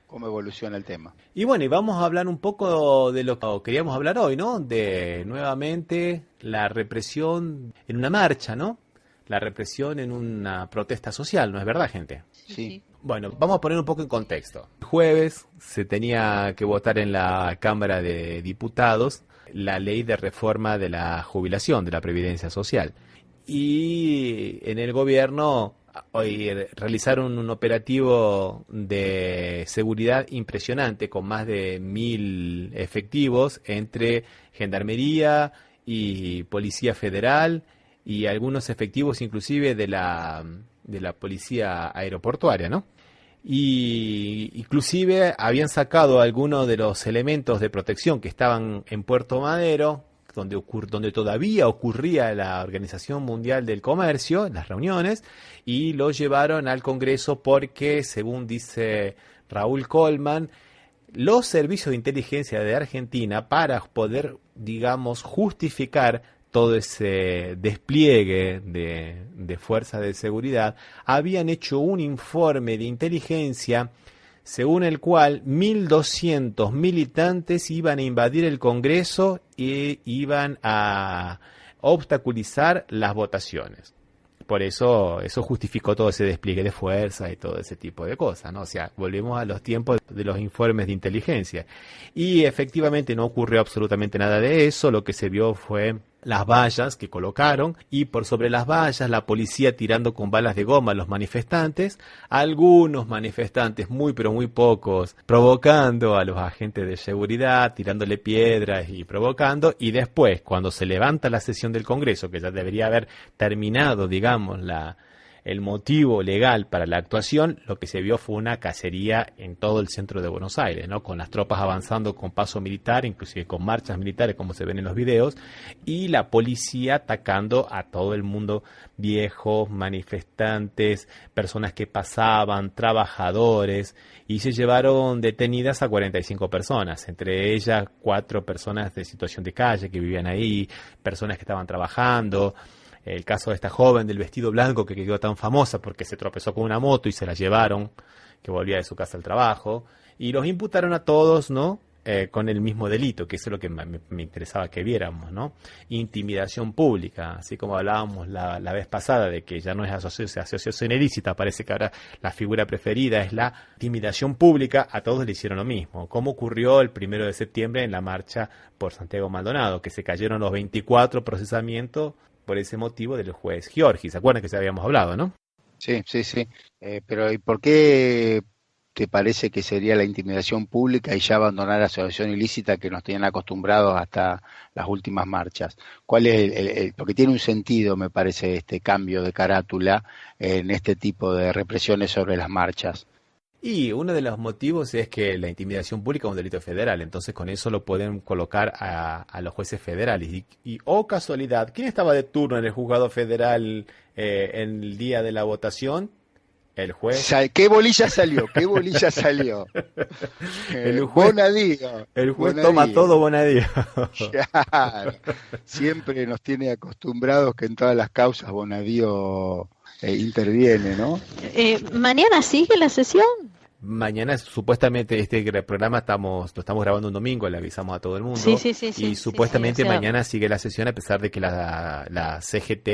Cómo evoluciona el tema. Y bueno, y vamos a hablar un poco de lo que queríamos hablar hoy, ¿no? De nuevamente la represión en una marcha, ¿no? La represión en una protesta social, ¿no es verdad, gente? Sí. Bueno, vamos a poner un poco en contexto. El jueves se tenía que votar en la Cámara de Diputados la ley de reforma de la jubilación, de la previdencia social. Y en el gobierno hoy realizaron un operativo de seguridad impresionante con más de 1.000 efectivos entre Gendarmería y Policía Federal y algunos efectivos inclusive de la Policía Aeroportuaria, ¿no? Y inclusive habían sacado algunos de los elementos de protección que estaban en Puerto Madero, donde todavía ocurría la Organización Mundial del Comercio, las reuniones, y los llevaron al Congreso porque, según dice Raúl Colman, los servicios de inteligencia de Argentina, para poder, digamos, justificar todo ese despliegue de fuerzas de seguridad, habían hecho un informe de inteligencia según el cual 1.200 militantes iban a invadir el Congreso e iban a obstaculizar las votaciones. Por eso justificó todo ese despliegue de fuerza y todo ese tipo de cosas, ¿no? O sea, volvemos a los tiempos de los informes de inteligencia. Y efectivamente no ocurrió absolutamente nada de eso, lo que se vio fue las vallas que colocaron y por sobre las vallas la policía tirando con balas de goma a los manifestantes, algunos manifestantes, muy pero muy pocos, provocando a los agentes de seguridad, tirándole piedras y provocando, y después cuando se levanta la sesión del Congreso, que ya debería haber terminado, digamos, el motivo legal para la actuación, lo que se vio fue una cacería en todo el centro de Buenos Aires, ¿no? Con las tropas avanzando con paso militar, inclusive con marchas militares, como se ven en los videos, y la policía atacando a todo el mundo, viejos, manifestantes, personas que pasaban, trabajadores, y se llevaron detenidas a 45 personas, entre ellas 4 personas de situación de calle que vivían ahí, personas que estaban trabajando. El caso de esta joven del vestido blanco que quedó tan famosa porque se tropezó con una moto y se la llevaron, que volvía de su casa al trabajo, y los imputaron a todos, ¿no? Con el mismo delito, que eso es lo que me interesaba que viéramos, ¿no? Intimidación pública, así como hablábamos la vez pasada de que ya no es asociación ilícita, parece que ahora la figura preferida es la intimidación pública, a todos le hicieron lo mismo, como ocurrió el 1 de septiembre en la marcha por Santiago Maldonado, que se cayeron los 24 procesamientos por ese motivo del juez Giorgi. ¿Se acuerdan que se habíamos hablado, no? Sí. Pero ¿y por qué te parece que sería la intimidación pública y ya abandonar la asociación ilícita que nos tenían acostumbrados hasta las últimas marchas? ¿Cuál es porque tiene un sentido, me parece, este cambio de carátula en este tipo de represiones sobre las marchas? Y uno de los motivos es que la intimidación pública es un delito federal, entonces con eso lo pueden colocar a los jueces federales. Oh casualidad, ¿quién estaba de turno en el juzgado federal en el día de la votación? El juez. ¿Qué bolilla salió? ¿Qué bolilla salió? El juez, Bonadío. El juez Bonadío. toma todo Bonadío. Claro. Siempre nos tiene acostumbrados que en todas las causas Bonadío interviene, ¿no? ¿Mañana sigue la sesión? Mañana supuestamente este programa lo estamos grabando un domingo, le avisamos a todo el mundo. Sí, supuestamente o sea, mañana sigue la sesión, a pesar de que la CGT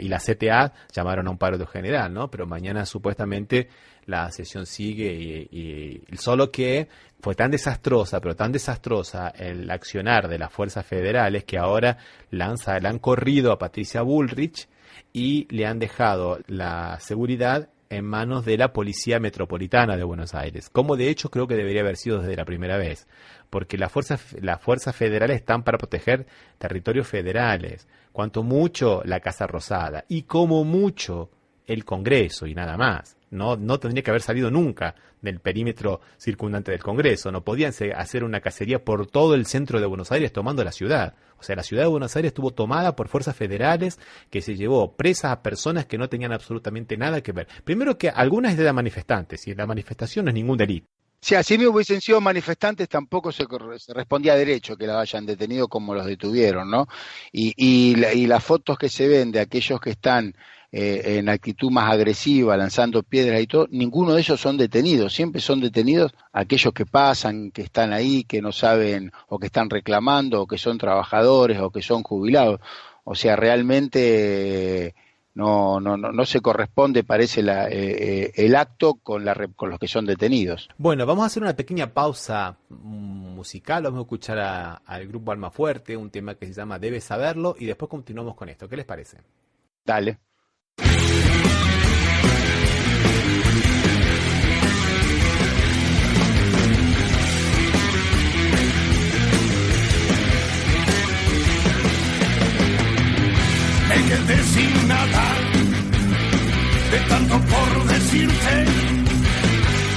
y la CTA llamaron a un paro general, ¿no? Pero mañana supuestamente la sesión sigue y solo que fue tan desastrosa, pero tan desastrosa el accionar de las fuerzas federales que ahora le han corrido a Patricia Bullrich y le han dejado la seguridad en manos de la Policía Metropolitana de Buenos Aires, como de hecho creo que debería haber sido desde la primera vez, porque las fuerzas federales están para proteger territorios federales, cuanto mucho la Casa Rosada y como mucho el Congreso y nada más. No tendría que haber salido nunca del perímetro circundante del Congreso. No podían hacer una cacería por todo el centro de Buenos Aires tomando la ciudad. O sea, la ciudad de Buenos Aires estuvo tomada por fuerzas federales que se llevó presas a personas que no tenían absolutamente nada que ver. Primero que algunas eran manifestantes y la manifestación no es ningún delito. Si así no hubiesen sido manifestantes, tampoco se respondía a derecho que la hayan detenido como los detuvieron, ¿no? Y las fotos que se ven de aquellos que están en actitud más agresiva, lanzando piedras y todo, ninguno de ellos son detenidos. Siempre son detenidos aquellos que pasan, que están ahí, que no saben, o que están reclamando, o que son trabajadores, o que son jubilados. O sea, realmente no se corresponde, parece, el acto con los que son detenidos. Bueno, vamos a hacer una pequeña pausa musical. Vamos a escuchar al grupo Almafuerte, un tema que se llama Debes Saberlo, y después continuamos con esto. ¿Qué les parece? Dale. Me quedé sin nada, de tanto por decirte,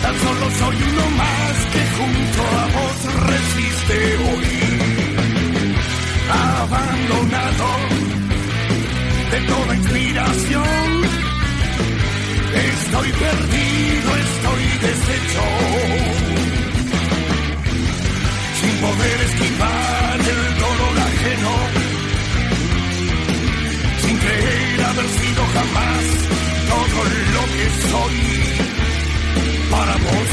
tan solo soy uno más que junto a vos resiste hoy, abandonado de toda inspiración, estoy perdido, estoy deshecho, sin poder esquivar el dolor ajeno, sin creer haber sido jamás todo lo que soy para vos.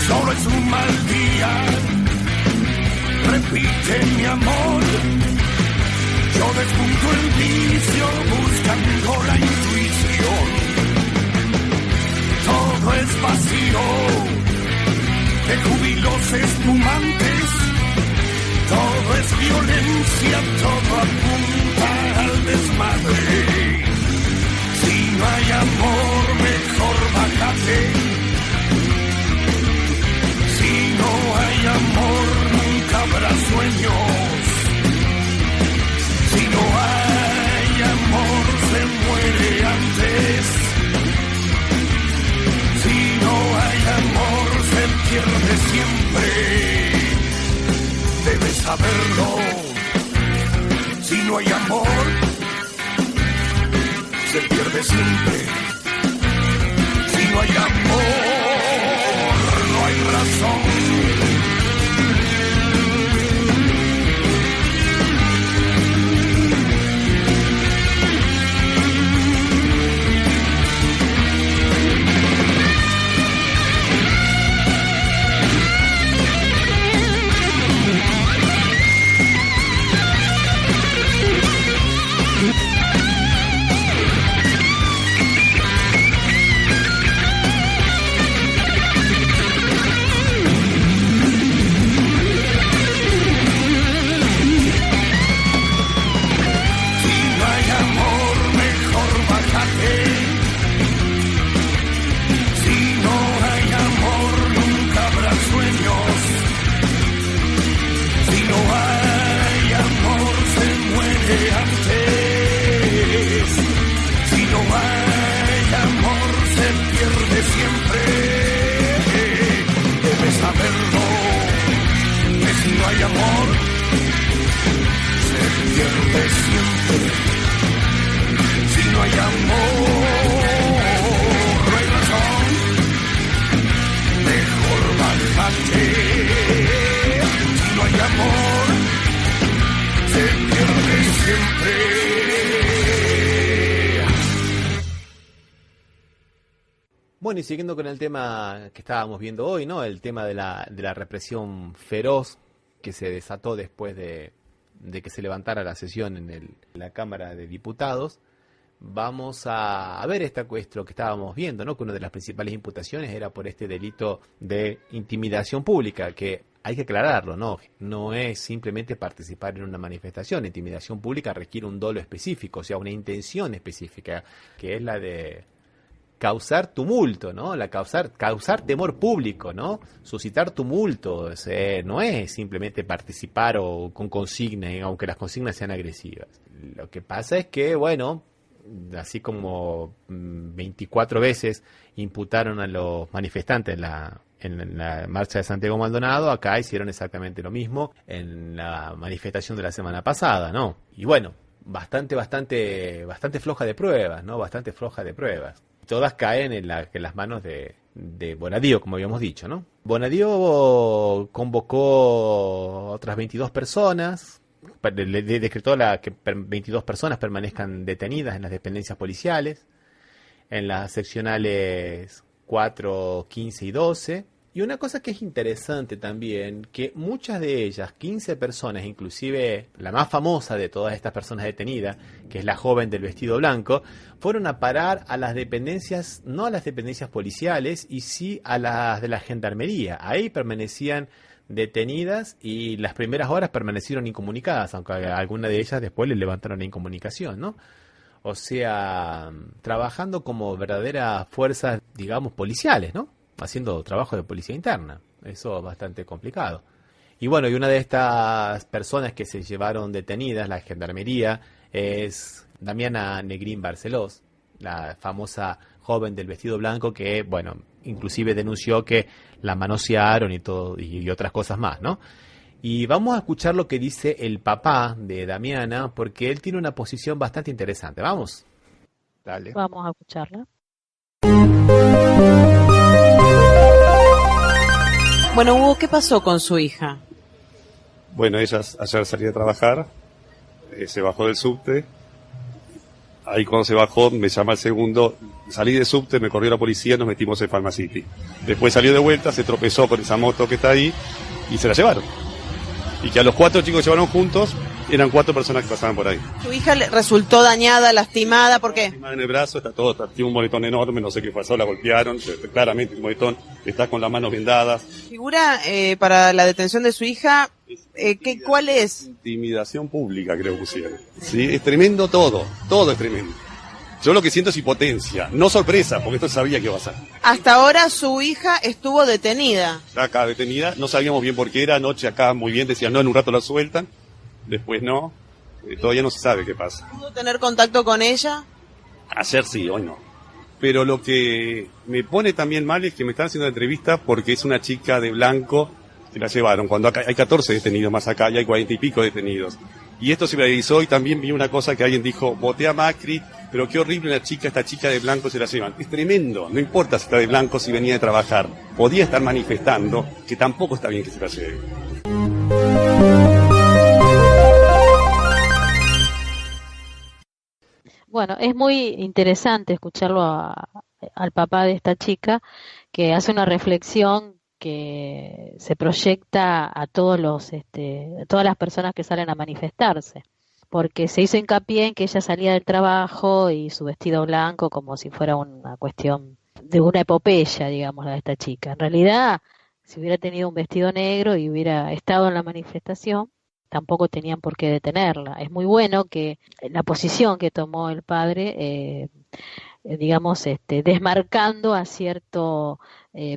Solo es un mal día, repite mi amor, yo despunto el vicio buscando la intuición, todo es vacío de júbilos espumantes, todo es violencia, todo apunta al desmadre, si no hay amor mejor bájate. Si no hay amor, nunca habrá sueños. Si no hay amor, se muere antes. Si no hay amor, se pierde siempre. Debes saberlo. Si no hay amor, se pierde siempre. Si no hay amor, no hay razón. Bueno, y siguiendo con el tema que estábamos viendo hoy, ¿no? El tema de la represión feroz que se desató después de que se levantara la sesión en la Cámara de Diputados. Vamos a ver esta cuestión que estábamos viendo, ¿no? Que una de las principales imputaciones era por este delito de intimidación pública, que hay que aclararlo, ¿no? No es simplemente participar en una manifestación. Intimidación pública requiere un dolo específico, o sea, una intención específica, que es la de causar tumulto, ¿no? Causar temor público, ¿no? Suscitar tumulto, no es simplemente participar o con consignas, aunque las consignas sean agresivas. Lo que pasa es que, bueno, así como 24 veces imputaron a los manifestantes en la marcha de Santiago Maldonado, acá hicieron exactamente lo mismo en la manifestación de la semana pasada, ¿no? Y bueno, bastante floja de pruebas, ¿no? Bastante floja de pruebas. Todas caen en las manos de Bonadío, como habíamos dicho, ¿no? Bonadío convocó otras 22 personas, le decretó que 22 personas permanezcan detenidas en las dependencias policiales, en las seccionales 4, 15 y 12. Y una cosa que es interesante también, que muchas de ellas, 15 personas, inclusive la más famosa de todas estas personas detenidas, que es la joven del vestido blanco, fueron a parar a las dependencias, no a las dependencias policiales, y sí a las de la gendarmería. Ahí permanecían detenidas y las primeras horas permanecieron incomunicadas, aunque a alguna de ellas después les levantaron la incomunicación, ¿no? O sea, trabajando como verdaderas fuerzas, digamos, policiales, ¿no? Haciendo trabajo de policía interna. Eso es bastante complicado. Y bueno, y una de estas personas que se llevaron detenidas, la gendarmería, es Damiana Negrín Barcelós, la famosa joven del vestido blanco que, bueno, inclusive denunció que la manosearon y todo y otras cosas más, ¿no? Y vamos a escuchar lo que dice el papá de Damiana, porque él tiene una posición bastante interesante. ¿Vamos? Dale. Vamos a escucharla. Bueno, Hugo, ¿qué pasó con su hija? Bueno, ella ayer salía a trabajar, se bajó del subte. Ahí cuando se bajó me llama el segundo, salí del subte, me corrió la policía, nos metimos en Palma City. Después salió de vuelta, se tropezó con esa moto que está ahí y se la llevaron. Y que a los 4 chicos que llevaron juntos, eran 4 personas que pasaban por ahí. ¿Tu hija resultó dañada, lastimada? ¿Por qué? Lastimada en el brazo, tiene un moretón enorme, no sé qué pasó, la golpearon, claramente un moretón, está con las manos vendadas. ¿Figura para la detención de su hija? ¿Cuál es? Intimidación pública, creo que pusieron. Sí, es tremendo todo es tremendo. Yo lo que siento es impotencia, no sorpresa, porque esto sabía que iba a pasar. Hasta ahora su hija estuvo detenida. Está acá detenida, no sabíamos bien por qué era, anoche acá muy bien, decían no, en un rato la sueltan, después no, todavía no se sabe qué pasa. ¿Pudo tener contacto con ella? Ayer sí, hoy no. Pero lo que me pone también mal es que me están haciendo la entrevista porque es una chica de blanco que la llevaron, cuando acá hay 14 detenidos más acá y hay 40 y pico detenidos. Y esto se viralizó y también vi una cosa que alguien dijo, voté a Macri, pero qué horrible esta chica de blanco se la llevan. Es tremendo, no importa si está de blanco, si venía de trabajar. Podía estar manifestando, que tampoco está bien que se la lleve. Bueno, es muy interesante escucharlo al papá de esta chica, que hace una reflexión que se proyecta a todas las personas que salen a manifestarse, porque se hizo hincapié en que ella salía del trabajo y su vestido blanco como si fuera una cuestión de una epopeya, digamos, la de esta chica. En realidad, si hubiera tenido un vestido negro y hubiera estado en la manifestación, tampoco tenían por qué detenerla. Es muy bueno que la posición que tomó el padre, digamos, desmarcando a cierto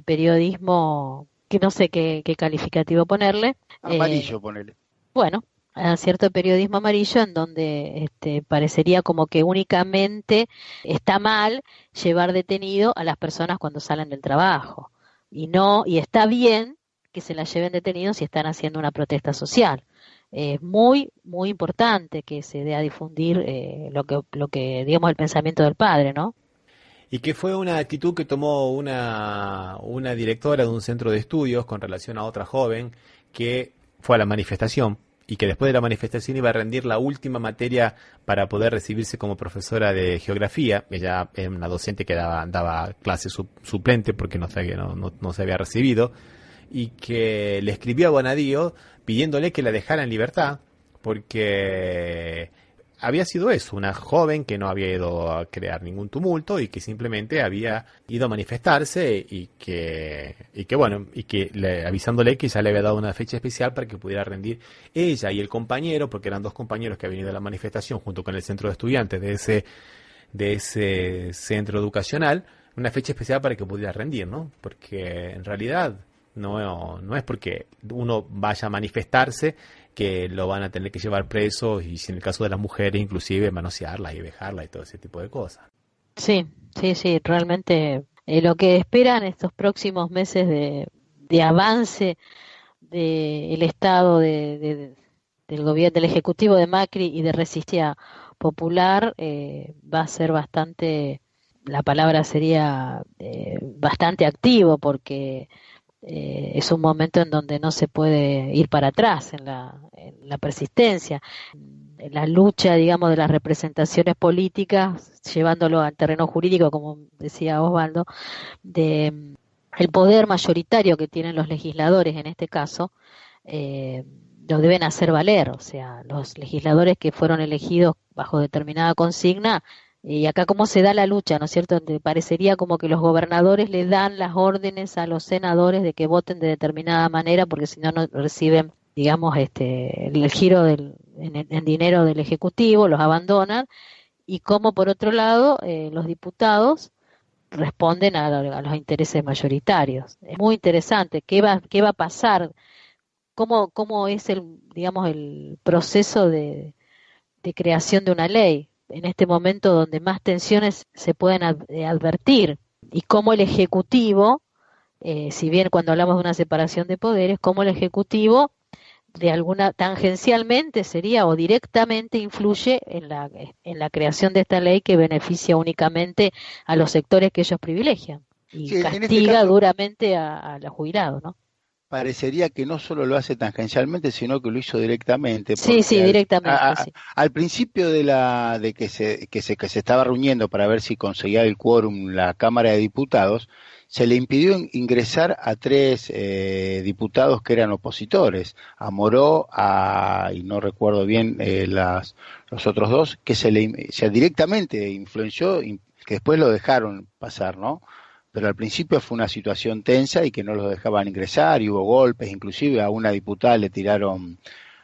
periodismo, que no sé qué calificativo ponerle. Amarillo, ponele. Bueno, a cierto periodismo amarillo en donde parecería como que únicamente está mal llevar detenido a las personas cuando salen del trabajo. Y está bien que se las lleven detenidos si están haciendo una protesta social. Es muy, muy importante que se dé a difundir lo que digamos, el pensamiento del padre, ¿no? Y que fue una actitud que tomó una directora de un centro de estudios con relación a otra joven que fue a la manifestación y que después de la manifestación iba a rendir la última materia para poder recibirse como profesora de geografía. Ella era una docente que daba clase suplente porque no se había recibido, y que le escribió a Bonadío pidiéndole que la dejara en libertad, porque había sido eso, una joven que no había ido a crear ningún tumulto y que simplemente había ido a manifestarse y que avisándole que ya le había dado una fecha especial para que pudiera rendir ella y el compañero, porque eran dos compañeros que habían ido a la manifestación junto con el centro de estudiantes de ese centro educacional, una fecha especial para que pudiera rendir, ¿no? Porque en realidad no es porque uno vaya a manifestarse que lo van a tener que llevar preso, y si en el caso de las mujeres inclusive manosearlas y dejarlas y todo ese tipo de cosas. Sí, realmente lo que esperan estos próximos meses de avance del Estado, del gobierno, del Ejecutivo de Macri y de Resistencia Popular, va a ser bastante, la palabra sería bastante activo, porque es un momento en donde no se puede ir para atrás en la persistencia, en la lucha, digamos, de las representaciones políticas, llevándolo al terreno jurídico, como decía Osvaldo, de el poder mayoritario que tienen los legisladores en este caso, lo deben hacer valer. O sea, los legisladores que fueron elegidos bajo determinada consigna. Y acá cómo se da la lucha, ¿no es cierto? Donde parecería como que los gobernadores le dan las órdenes a los senadores de que voten de determinada manera, porque si no, no reciben, digamos, el giro en dinero del Ejecutivo, los abandonan, y cómo por otro lado los diputados responden a los intereses mayoritarios. Es muy interesante. ¿Qué va a pasar? ¿Cómo es el proceso de creación de una ley en este momento donde más tensiones se pueden advertir, y cómo el Ejecutivo, si bien cuando hablamos de una separación de poderes, cómo el Ejecutivo de alguna tangencialmente sería o directamente influye en la creación de esta ley que beneficia únicamente a los sectores que ellos privilegian y Sí, castiga en este caso duramente a los jubilados, ¿no? parecería que no solo lo hace tangencialmente, sino que lo hizo directamente. Sí, directamente. Sí. Al principio de que se estaba reuniendo para ver si conseguía el quórum la Cámara de Diputados, se le impidió ingresar a 3 diputados que eran opositores, a Moró, y no recuerdo bien los otros 2, que se directamente influenció, que después lo dejaron pasar, ¿no? Pero al principio fue una situación tensa y que no los dejaban ingresar, y hubo golpes, inclusive a una diputada le tiraron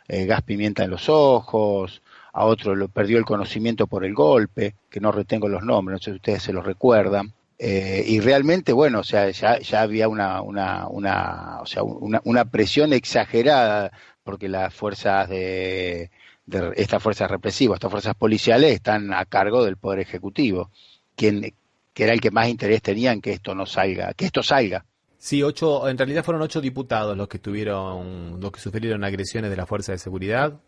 gas pimienta en los ojos, a otro perdió el conocimiento por el golpe, que no retengo los nombres, no sé si ustedes se los recuerdan. Y realmente, bueno, o sea, ya había una presión exagerada, porque las fuerzas de estas fuerzas represivas, estas fuerzas policiales están a cargo del Poder Ejecutivo, que era el que más interés tenía en que esto salga. Sí, en realidad fueron 8 diputados los que sufrieron agresiones de las fuerzas de seguridad.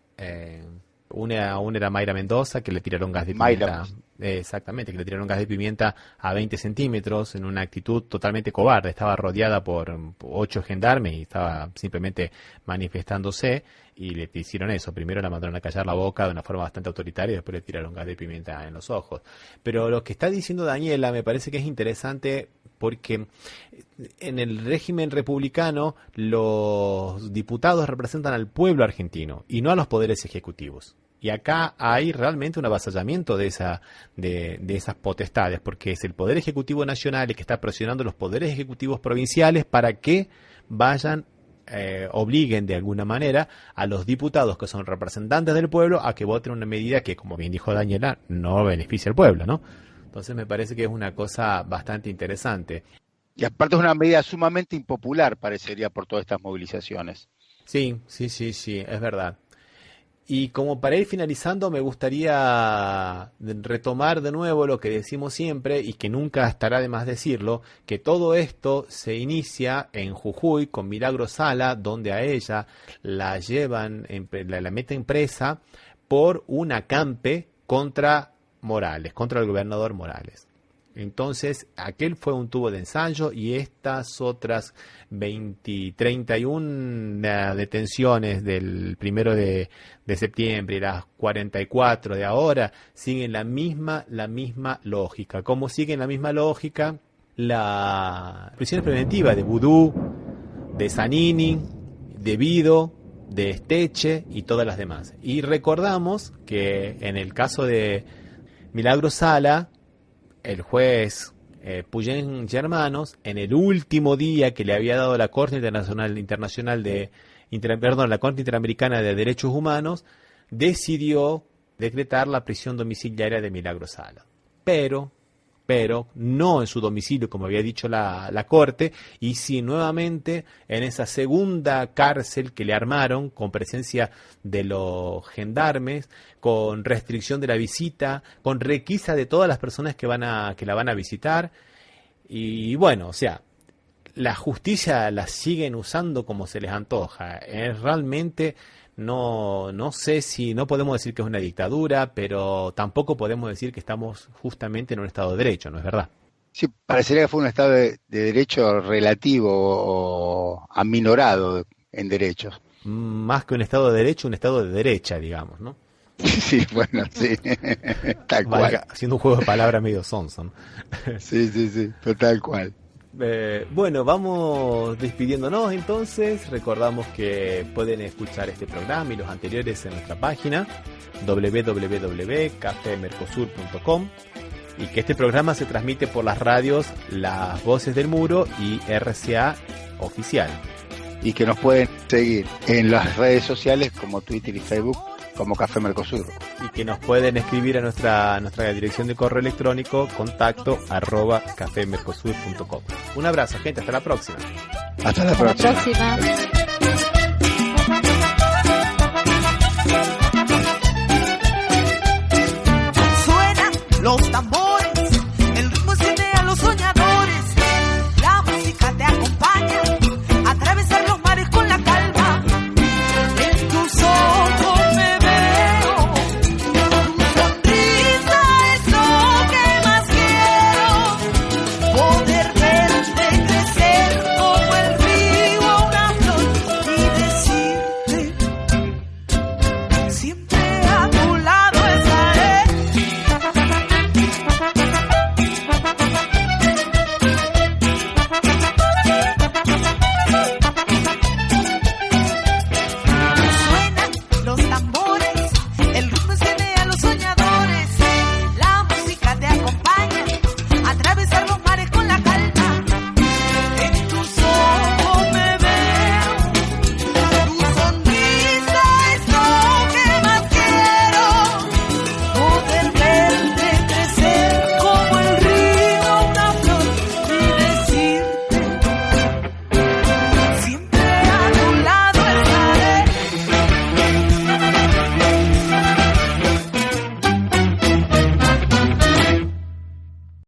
Una era Mayra Mendoza, que le tiraron gas de pimienta. Exactamente, que le tiraron gas de pimienta a 20 centímetros en una actitud totalmente cobarde. Estaba rodeada por 8 gendarmes y estaba simplemente manifestándose, y le hicieron eso. Primero la mandaron a callar la boca de una forma bastante autoritaria y después le tiraron gas de pimienta en los ojos. Pero lo que está diciendo Daniela me parece que es interesante, porque en el régimen republicano los diputados representan al pueblo argentino y no a los poderes ejecutivos. Y acá hay realmente un avasallamiento de esas potestades, porque es el Poder Ejecutivo Nacional el que está presionando a los poderes ejecutivos provinciales para que vayan, obliguen de alguna manera a los diputados que son representantes del pueblo a que voten una medida que, como bien dijo Daniela, no beneficia al pueblo, ¿no? Entonces me parece que es una cosa bastante interesante. Y aparte es una medida sumamente impopular, parecería, por todas estas movilizaciones. Sí, es verdad. Y como para ir finalizando, me gustaría retomar de nuevo lo que decimos siempre y que nunca estará de más decirlo, que todo esto se inicia en Jujuy con Milagro Sala, donde a ella la llevan, la meten presa por un acampe contra Morales, contra el gobernador Morales. Entonces, aquel fue un tubo de ensayo y estas otras 31 detenciones del 1 de septiembre y las 44 de ahora siguen la misma lógica. ¿Cómo siguen la misma lógica? La prisión preventiva de Vudú, de Zanini, de Vido, de Esteche y todas las demás. Y recordamos que en el caso de Milagro Sala, el juez Puyén Germanos, en el último día que le había dado la Corte la Corte Interamericana de Derechos Humanos, decidió decretar la prisión domiciliaria de Milagro Sala. Pero no en su domicilio, como había dicho la Corte, y sí nuevamente en esa segunda cárcel que le armaron con presencia de los gendarmes, con restricción de la visita, con requisa de todas las personas que la van a visitar. Y bueno, o sea, la justicia la siguen usando como se les antoja. Realmente no sé si, no podemos decir que es una dictadura, pero tampoco podemos decir que estamos justamente en un Estado de Derecho, ¿no es verdad? Sí, parecería que fue un Estado de Derecho relativo o aminorado en derechos. Más que un Estado de Derecho, un Estado de derecha, digamos, ¿no? Sí, bueno, sí, tal cual. Haciendo un juego de palabras medio sonso, ¿no? Sí, tal cual. Bueno, vamos despidiéndonos entonces. Recordamos que pueden escuchar este programa y los anteriores en nuestra página www.cafemercosur.com y que este programa se transmite por las radios Las Voces del Muro y RCA Oficial. Y que nos pueden seguir en las redes sociales como Twitter y Facebook como Café Mercosur. Y que nos pueden escribir a nuestra dirección de correo electrónico contacto@cafemercosur.com. Un abrazo, gente, hasta la próxima. Hasta la próxima. Suenan los tambores.